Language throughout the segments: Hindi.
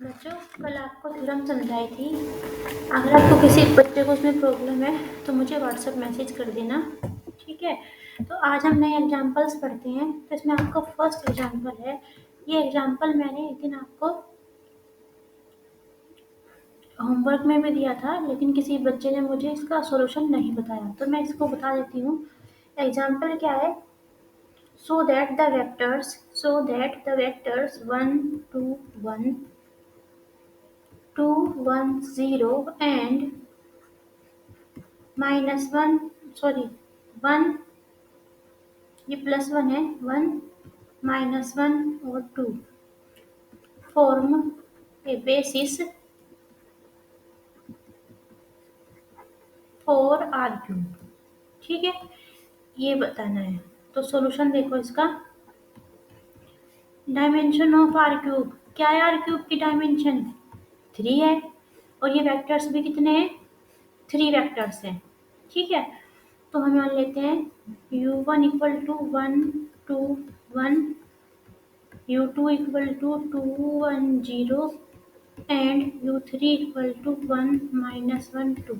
बच्चों, कल आपको थ्योरम समझाई थी। अगर आपको किसी बच्चे को उसमें प्रॉब्लम है तो मुझे व्हाट्सएप मैसेज कर देना, ठीक है। तो आज हम नए एग्जांपल्स पढ़ते हैं। तो इसमें आपका फर्स्ट एग्जांपल है। ये एग्जांपल मैंने एक दिन आपको होमवर्क में भी दिया था, लेकिन किसी बच्चे ने मुझे इसका सॉल्यूशन नहीं बताया, तो मैं इसको बता देती हूँ। एग्जांपल क्या है? so that the vectors 1 2 1 2 1 0 and -1, sorry 1, ये +1 है, 1 -1 और 2 form a basis for R cube, ठीक है। ये बताना है। तो सॉल्यूशन देखो इसका। डायमेंशन ऑफ आर क्यूब क्या है? आर क्यूब की डायमेंशन 3 है और ये वेक्टर्स भी कितने हैं? 3 वेक्टर्स हैं, ठीक है। तो हम मान लेते हैं u1 इक्वल टू 1 2 1, u2 इक्वल टू 2 1 0 and u3 equal to 1 -1 2.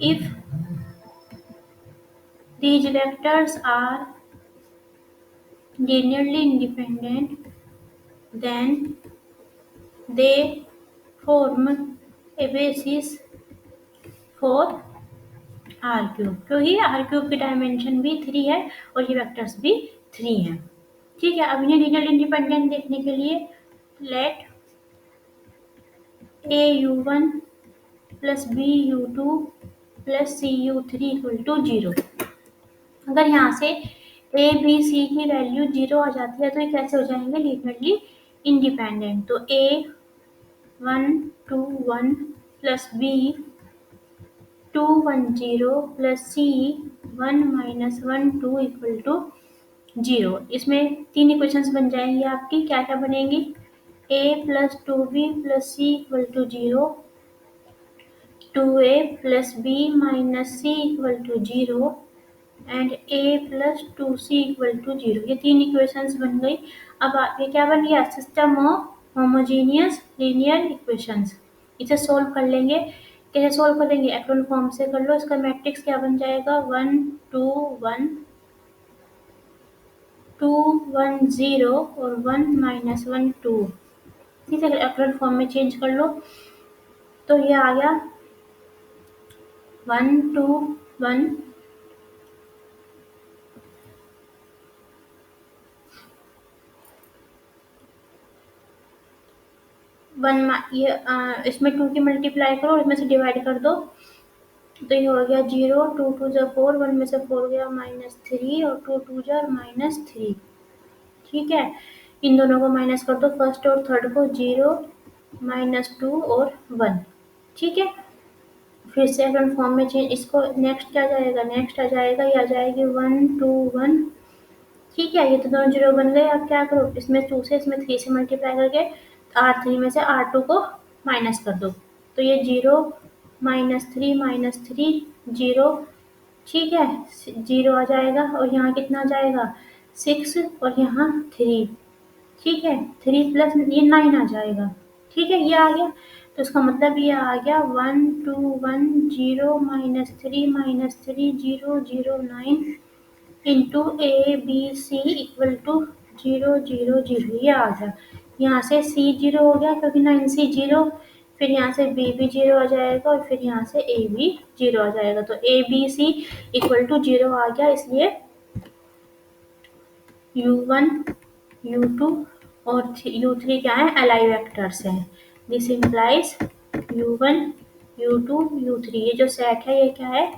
If these vectors are linearly independent, then they form a basis for R cube, क्योंकि R cube की डायमेंशन भी 3 है और ये वेक्टर्स भी 3 हैं, ठीक है। अब इन्हें लीनियरली इंडिपेंडेंट देखने के लिए let au1 plus bu2 plus cu3 equal to 0। अगर यहाँ से ए बी सी की वैल्यू 0 आ जाती है तो ये कैसे हो जाएंगे? Linearly independent. तो a 1 2 1 plus b 2 1 0 plus c 1 -1 2 equal to 0। इसमें 3 इक्वेशंस बन जाएंगी आपकी। क्या क्या बनेंगी? A plus 2b plus C equal to 0, 2a plus B minus C equal to 0 and a plus 2c equal to 0। ये 3 इक्वेशंस बन गई। अब ये क्या बन गया? System of homogeneous linear equations. इसे सोल्व कर लेंगे। कैसे सोल्व करेंगे? एक्रोन फॉर्म से कर लो। इसका मैट्रिक्स क्या बन जाएगा? 1 2 1 2 1 0 और 1 -1 2। ठीक है, एक्रोन फॉर्म में चेंज कर लो तो ये आ गया 1 2 1 इसमें 2 की मल्टीप्लाई करो और इसमें से डिवाइड कर दो तो ये हो गया 0, 2 2 जा 4, 1 में से 4 गया -3 और 2 2 जा -3, ठीक है। इन दोनों को माइनस कर दो, फर्स्ट और थर्ड को, 0 -2 और 1, ठीक है। फिर से अगर फॉर्म में चेंज, इसको नेक्स्ट क्या जाएगा? नेक्स्ट आ जाएगा, ये आ जाएगी 1 2 1, ठीक है। ये तो दोनों 0 बन गए। अब क्या करो? इसमें 2 से इसमें 3 से मल्टीप्लाई करके R3 में से R2 को माइनस कर दो तो ये 0 -3 0, ठीक है। 0 आ जाएगा और यहाँ कितना आ जाएगा? 6 और यहाँ 3, ठीक है। 3 प्लस ये 9 आ जाएगा, ठीक है। ये आ गया तो इसका मतलब ये आ गया 1 2 1 0 -3 0 0 9 into a b c equal to 0 0 0। ये आ गया। यहाँ से सी 0 हो गया क्योंकि 9c 0, फिर यहाँ से बी भी 0 आ जाएगा और फिर यहाँ से ए भी 0 आ जाएगा। तो a b c equal to 0 आ गया, इसलिए u1 u2 और u3 क्या है? एलाई वेक्टर्स हैं। This implies u1 u2 u3, ये जो सेट है ये क्या है?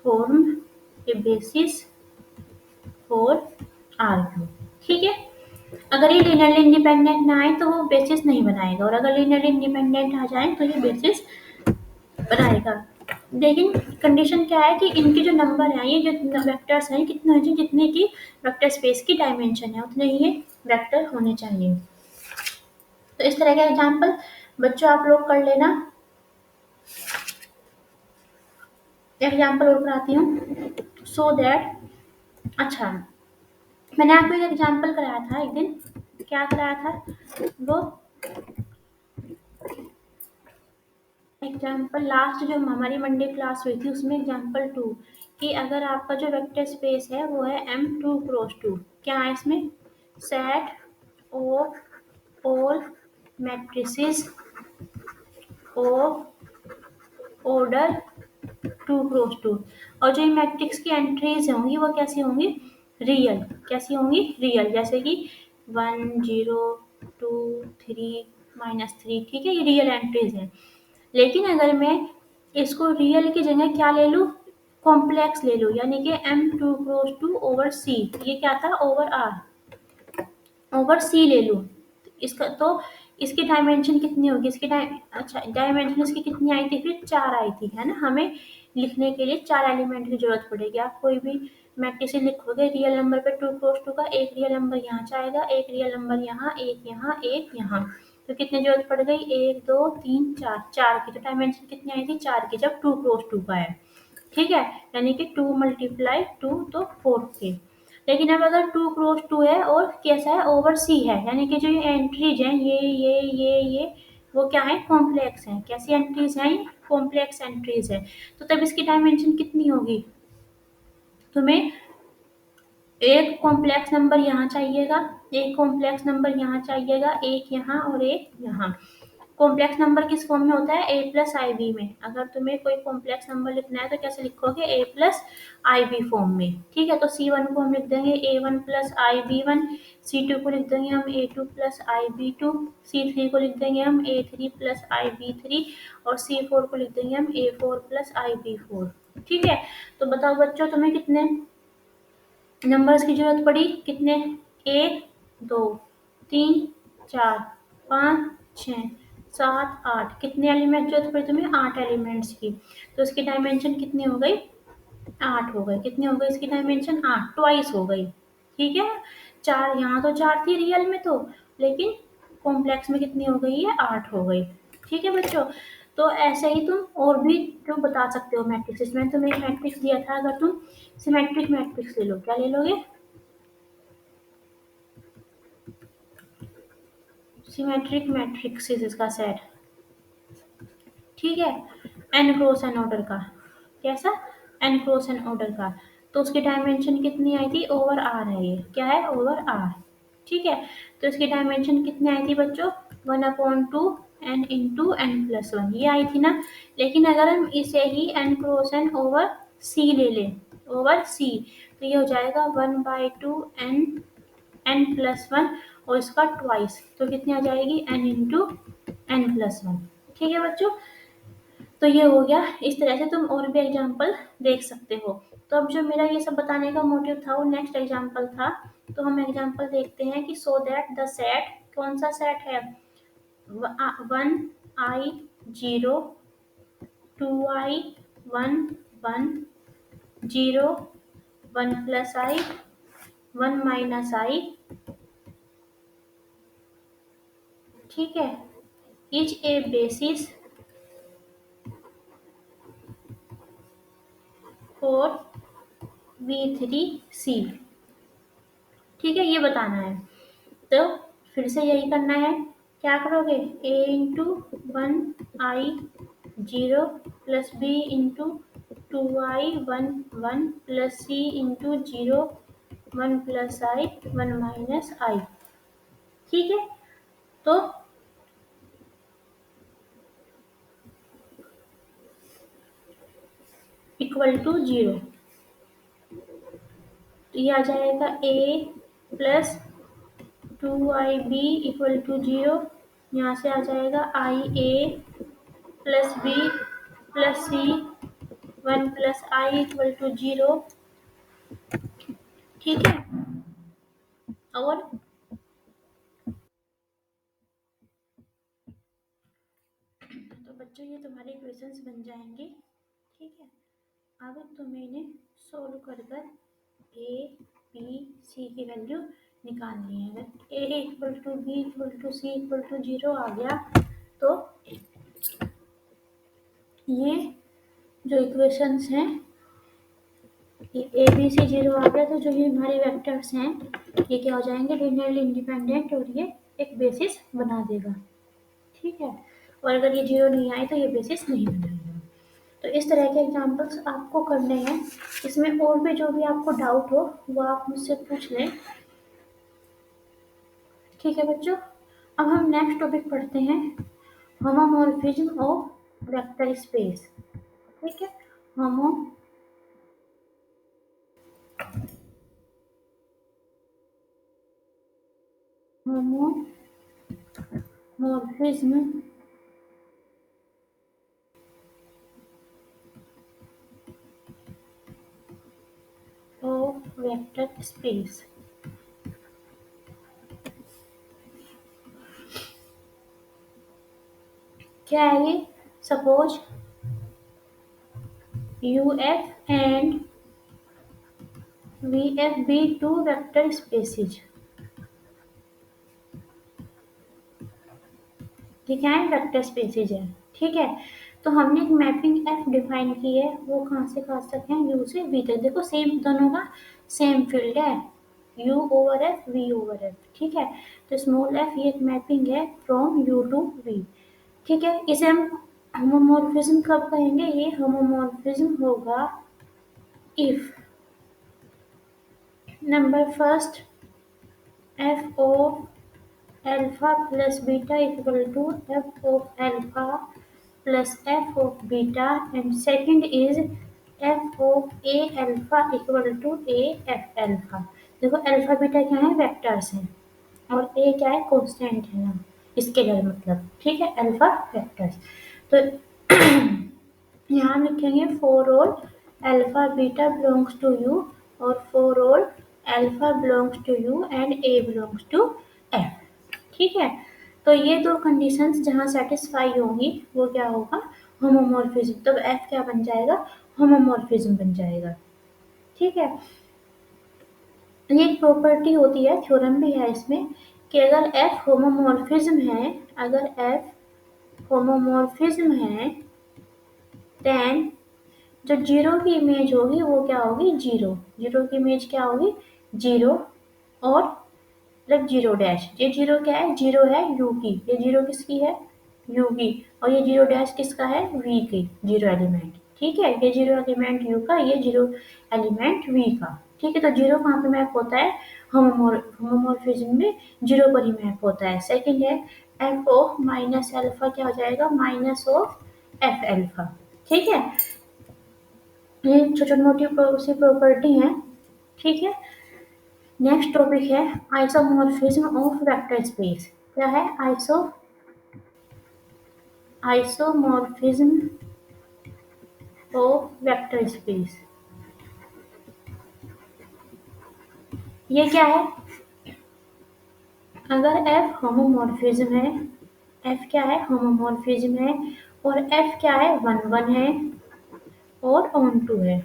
Form a basis for R cube, ठीक है। अगर ये लीनियरली इंडिपेंडेंट ना आए तो वो बेसिस नहीं बनाएगा और अगर लीनियरली इंडिपेंडेंट आ जाए तो ये बेसिस बनाएगा। लेकिन कंडीशन क्या है कि इनके जो नंबर हैं, ये जो वेक्टर्स हैं, कितने हैं? जितने की वेक्टर स्पेस की डायमेंशन है उतने ही ये वेक्टर होने चाहिए। तो इस तरह का एग्जाम्पल बच्चों आप लोग कर लेना। एग्जाम्पल और कराती हूँ सो दैट। अच्छा, मैंने आपको एक एग्जाम्पल कराया था एक दिन। क्या कराया था वो? एग्जाम्पल लास्ट जो हमारी मंडे क्लास हुई थी उसमें एग्जाम्पल 2 कि अगर आपका जो वेक्टर स्पेस है वो है M2 × 2, क्या है इसमें set of all matrices of order 2 × 2, और जो मैट्रिक्स की एंट्रीज होंगी वो कैसी होंगी रियल, कैसी होंगी रियल, जैसे कि 1 0 2 3 -3, ठीक है, ये रियल एंट्रीज है। लेकिन अगर मैं इसको रियल की जगह क्या ले लूँ, कॉम्प्लेक्स ले लूँ, यानी कि M2 × 2/C, ये क्या था ओवर सी ले लूँ, इसका तो इसकी डायमेंशन कितनी होगी, इसकी अच्छा डायमेंशन इसकी कितनी आई थी, फिर 4 आई थी, है ना। हमें लिखने के लिए 4 एलिमेंट की जरूरत पड़ेगी। आप कोई भी मैट्रिक्स लिखोगे रियल नंबर पे 2 × 2 का, एक रियल नंबर यहाँ जाएगा, एक रियल नंबर यहाँ, एक यहाँ, एक यहाँ, तो कितनी जरूरत पड़ गई, 1 2 3 4, 4 की, तो डायमेंशन कितनी आई थी 4 की, जब 2 × 2 का है, ठीक है, यानी कि 2 × 2 तो 4 के। लेकिन अब अगर 2 × 2 है और कैसा है ओवर सी है, यानी कि जो ये एंट्रीज हैं ये वो क्या है कॉम्प्लेक्स हैं, कैसी एंट्रीज हैं ये कॉम्प्लेक्स एंट्रीज है, तो तब इसकी डायमेंशन कितनी होगी, तुम्हें एक कॉम्प्लेक्स नंबर यहाँ चाहिएगा, एक कॉम्प्लेक्स नंबर यहाँ चाहिएगा, एक यहाँ और एक यहाँ। कॉम्प्लेक्स नंबर किस फॉर्म में होता है a+ib में, अगर तुम्हें कोई कॉम्प्लेक्स नंबर लिखना है तो कैसे लिखोगे a+ib फॉर्म में, ठीक है। तो C1 को हम लिख देंगे a1 + ib1, C2 को लिख देंगे हम a2 + ib2, C3 को लिख देंगे हम a3 + ib3 और C4 को लिख देंगे हम a4 + ib4, ठीक है। तो बताओ बच्चों तुम्हें कितने नंबर्स की जरूरत पड़ी, कितने 1 2 3 4 5 6 7 8, कितने एलिमेंट जरूरत पड़ी तुम्हें 8 एलिमेंट्स की, तो इसकी डायमेंशन कितनी हो गई 8 हो गई, कितनी हो गई इसकी डायमेंशन 8, ट्वाइस हो गई, ठीक है। 4 यहाँ तो 4 थी रियल में तो, लेकिन कॉम्प्लेक्स में कितनी हो गई है 8 हो गई, ठीक है बच्चों। तो ऐसे ही तुम और भी जो बता सकते हो मैट्रिक्स, मैंने तुम्हें एक मैट्रिक्स दिया था, अगर तुम सिमेट्रिक मैट्रिक्स ले लो, क्या ले लोगे सिमेट्रिक मैट्रिक्स इसका सेट, ठीक है, n×n ऑर्डर का, कैसा n×n ऑर्डर का, तो उसकी डायमेंशन कितनी आई थी ओवर आर है, ये क्या है ओवर आर, ठीक है। तो इसकी डायमेंशन कितनी आई थी बच्चों 1/2 n×n+1, ये आई थी ना। लेकिन अगर हम इसे ही n×n ओवर सी ले लें, ओवर सी, तो ये हो जाएगा 1/2 n+1 और इसका ट्वाइस, तो कितनी आ जाएगी n×n+1, ठीक है बच्चों। तो ये हो गया, इस तरह से तुम और भी एग्जाम्पल देख सकते हो। तो अब जो मेरा ये सब बताने का मोटिव था वो नेक्स्ट एग्जाम्पल था, तो हम एग्जाम्पल देखते हैं कि सो दैट द सेट, कौन सा सेट है 1i0 2i 1 1 0 1+i 1 - i, ठीक है, is a basis for V3C, ठीक है, ये बताना है। तो फिर से यही करना है, क्या करोगे a×1i0 + b×2i 1 1 + c×0 1+i 1 - i, ठीक है। तो =0, तो ये आ जाएगा a+2ib = 0, यहाँ से आ जाएगा ia + b + c 1+i = 0, ठीक है। और तो बच्चों ये तुम्हारे इक्वेशंस बन जाएंगे, ठीक है। अब तुम्हें इन्हें सोल्व कर कर ए बी सी की वैल्यू निकालनी है। अगर a = b = c = 0 आ गया तो ये जो इक्वेशंस हैं, ये ए बी सी 0 आ गया, तो जो ये हमारे वेक्टर्स हैं ये क्या हो जाएंगे लीनियरली इंडिपेंडेंट, और ये एक बेसिस बना देगा, ठीक है। और अगर ये 0 नहीं आए तो ये बेसिस नहीं बनाएगा। तो इस तरह के एग्जाम्पल्स आपको करने हैं। इसमें और भी जो भी आपको डाउट हो वो आप मुझसे पूछ लें। ठीक है बच्चों, अब हम नेक्स्ट टॉपिक पढ़ते हैं, होमोमॉर्फिज्म ऑफ वेक्टर स्पेस। ठीक है, होमोमॉर्फिज्म ऑफ वेक्टर स्पेस। क्या है ये? Suppose UF and VF be two vector species. ठीक है, वेक्टर स्पेसिज है। ठीक है, तो हमने एक मैपिंग F डिफाइन की है, वो कहाँ से कहाँ तक है? U से V तक। देखो सेम, दोनों का सेम फील्ड है, U over F, V over F। ठीक है, तो स्मॉल f ये एक मैपिंग है फ्रॉम U टू V। ठीक है, इसे हम होमोमॉर्फिज्म कब कहेंगे? ये होमोमॉर्फिज्म होगा if number first f of alpha plus beta equal to f of alpha plus f of beta, and second is f of a alpha equal to a f alpha। देखो अल्फा बीटा क्या है? वेक्टर्स हैं, और ए क्या है? कांस्टेंट है ना, स्केलर मतलब। ठीक है, अल्फा वेक्टर्स। तो यहाँ हम लिखेंगे for all alpha beta belongs to U, और for all alpha belongs to U and A belongs to F. ठीक है, तो ये दो कंडीशंस जहाँ सेटिस्फाई होंगी वो क्या होगा? होमोमॉर्फिज्म। तो एफ क्या बन जाएगा? होमोमॉर्फिज्म बन जाएगा। ठीक है, ये एक प्रॉपर्टी होती है, थ्योरम भी है इसमें, कि अगर एफ होमोमॉर्फिज्म है, अगर एफ होमोमॉर्फिज्म है, देन जो जीरो की इमेज होगी वो क्या होगी? जीरो। जीरो की इमेज क्या होगी? जीरो, और मतलब जीरो डैश। ये जीरो क्या है? जीरो है यू की। ये जीरो किसकी है? यू की। और ये जीरो डैश किसका है? वी की, जीरो एलिमेंट। ठीक है, ये जीरो एलिमेंट यू का, ये जीरो एलिमेंट वी का। ठीक है, तो जीरो कहाँ पे मैप होता है? होमोमॉर्फिज्म में जीरो पर ही मैप होता है। सेकंड है एफ ऑफ माइनस एल्फा, क्या हो जाएगा? Minus of F alpha. ठीक है, ये छोटी मोटी सी प्रॉपर्टी है। ठीक है, नेक्स्ट टॉपिक है आइसोमॉर्फिज्म ऑफ वेक्टर स्पेस। क्या है? Isomorphism of vector space. ये क्या है? अगर F होमोमॉर्फिज्म है, F क्या है? होमोमॉर्फिज्म है, और F क्या है? वन वन है और ऑन टू है।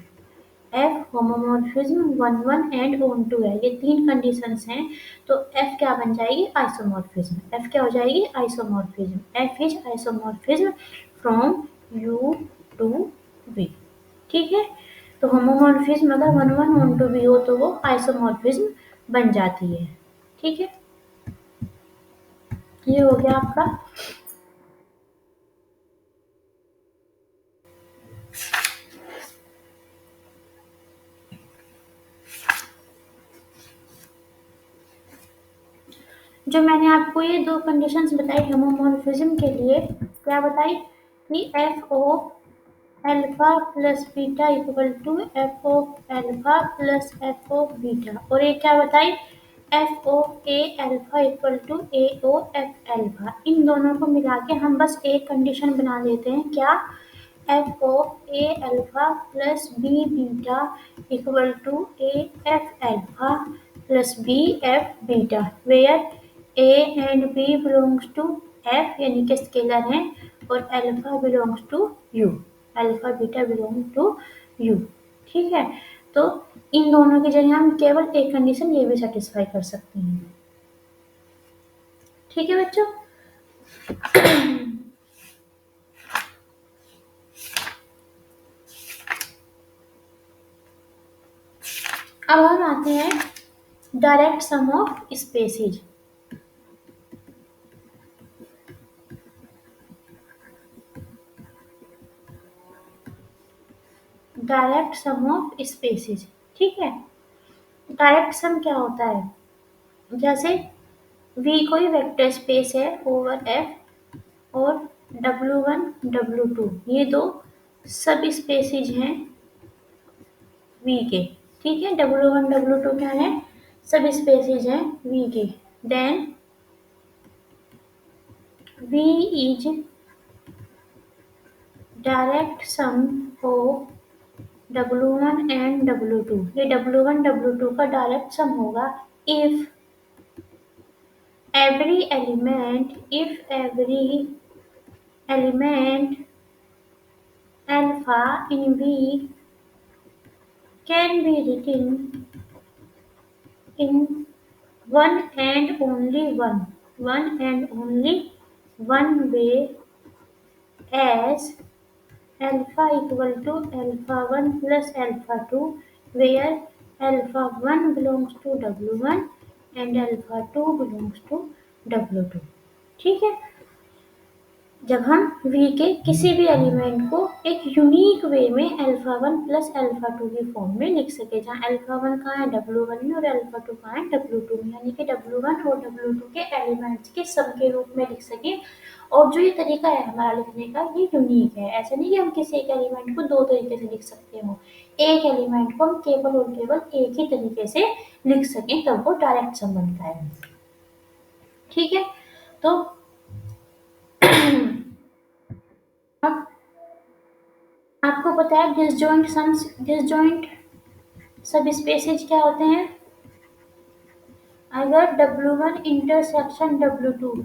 F homomorphism one one and onto है, ये तीन कंडीशंस हैं। तो एफ क्या बन जाएगी? आइसोमॉर्फिज्म। एफ क्या हो जाएगी? Isomorphism. F is isomorphism from U to V. ठीक है, तो होमोमॉर्फिज्म अगर one one onto V हो तो वो आइसोमॉर्फिज्म बन जाती है। ठीक है, ये हो गया आपका। जो मैंने आपको ये दो कंडीशंस बताई होमोमॉर्फिज्म के लिए, क्या बताई? कि F O alpha plus beta equal to F of alpha plus F of beta, और ये क्या बताई? F of A alpha equal to A O F alpha. इन दोनों को मिला के हम बस एक कंडीशन बना लेते हैं, क्या? F of A alpha plus b beta equal to a F alpha plus b F beta, where a and b belongs to F यानी कि स्केलर हैं, और alpha belongs to U, alpha beta belong to U. ठीक है, तो इन दोनों की जगह हम केवल एक कंडीशन ये भी सेटिस्फाई कर सकते हैं। ठीक है बच्चों, अब हम आते हैं direct sum of spaces. Direct sum of spaces. ठीक है, डायरेक्ट सम क्या होता है, जैसे V कोई वेक्टर स्पेस है ओवर F और W1 W2 ये दो सब स्पेसिज हैं V के। ठीक है, W1 W2 क्या है, सब स्पेसिज हैं V के। Then V is direct sum of W1 and W2। ये W1 W2 का डायरेक्ट सम होगा if every element alpha in V can be written in one and only one way, as alpha equal to alpha 1 plus alpha 2, where alpha 1 belongs to W1 and alpha 2 belongs to W2। ठीक है, जब हम V के किसी भी एलिमेंट को एक यूनिक वे में अल्फा 1 प्लस अल्फा 2 की फॉर्म में लिख सके, जहाँ अल्फा 1 कहाँ है W1 में और अल्फा 2 कहाँ है W2 में, यानी कि W1 और W2 के एलिमेंट्स के सम के रूप में लिख सके। और जो ये तरीका है हमारा लिखने का ये यूनिक है, ऐसा नहीं कि हम किसी एक एलिमेंट को दो तरीके से लिख सकते हो, एक एलिमेंट को हम केवल और केवल एक ही तरीके से लिख सकें तब वो डायरेक्ट सम बनता है। ठीक है, तो अब आपको पता है डिसजॉइंट सब स्पेसेज क्या होते हैं, अगर W1 इंटरसेक्शन W2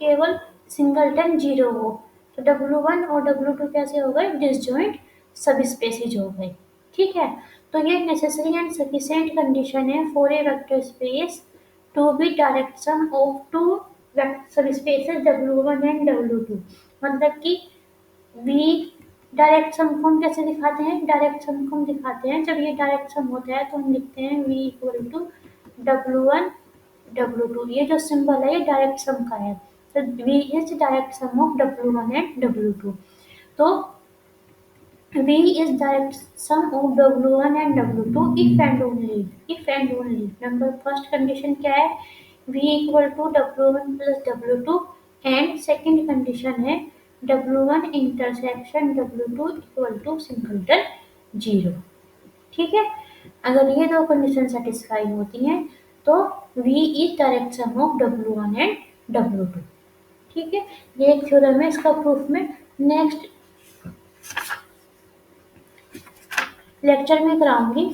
केवल सिंगलटन 0 हो तो W1 और W2 कैसे हो गए, डिसजॉइंट सब स्पेसेज हो गए। ठीक है, तो ये नेसेसरी एंड सफिशिएंट कंडीशन है for a vector space to be direct sum of two subspaces W1 and W2। मतलब कि V डायरेक्ट सम को हम कैसे दिखाते हैं, डायरेक्ट सम को हम दिखाते हैं जब ये डायरेक्ट सम होता है तो हम लिखते हैं V equal to W1 W2। ये जो सिंबल है ये डायरेक्ट सम का है, तो V is direct sum of W1 and W2। तो V is direct sum of W1 and W2 if and only number first condition क्या है, V equal to W1 plus W2 and second condition है W1 intersection W2 equal to singleton 0। ठीक है, अगर ये दो कंडीशन सेटिस्फाई होती हैं तो V is direct sum of W1 and W2। ठीक है, ये एक थ्योरम है, इसका प्रूफ में नेक्स्ट लेक्चर में कराऊंगी।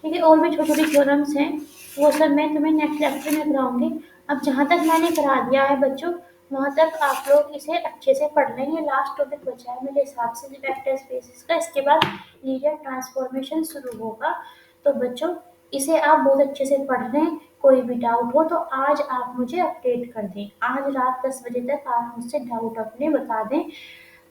ठीक है, और भी छोटी छोटी थ्योरम्स हैं वो सब मैं तुम्हें नेक्स्ट लेक्चर में कराऊंगी। अब जहाँ तक मैंने करा दिया है बच्चों वहाँ तक आप लोग इसे अच्छे से पढ़ लेंगे। लास्ट टॉपिक बचा है मेरे हिसाब से वेक्टर स्पेसेस का, इसके बाद लीनियर ट्रांसफॉर्मेशन शुरू होगा। तो बच्चों इसे आप बहुत अच्छे से पढ़ लें, कोई भी डाउट हो तो आज आप मुझे अपडेट कर दें, आज रात 10 बजे तक आप मुझसे डाउट अपने बता दें।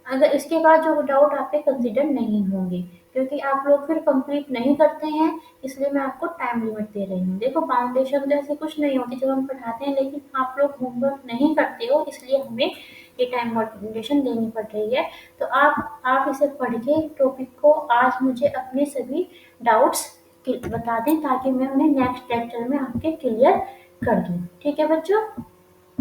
अगर इसके बाद जो डाउट आपके कंसिडर नहीं होंगे, क्योंकि आप लोग फिर कंप्लीट नहीं करते हैं, इसलिए मैं आपको टाइम लिमिट दे रही हूँ। देखो फाउंडेशन तो ऐसी कुछ नहीं होती जब हम पढ़ाते हैं, लेकिन आप लोग होमवर्क नहीं करते हो इसलिए हमें ये टाइम लिमिटेशन देनी पड़ रही है। तो आप इसे पढ़ के टॉपिक को आज मुझे अपने सभी डाउट्स बता दें ताकि मैं उन्हें नेक्स्ट लेक्चर में आपके क्लियर कर दूँ। ठीक है बच्चों।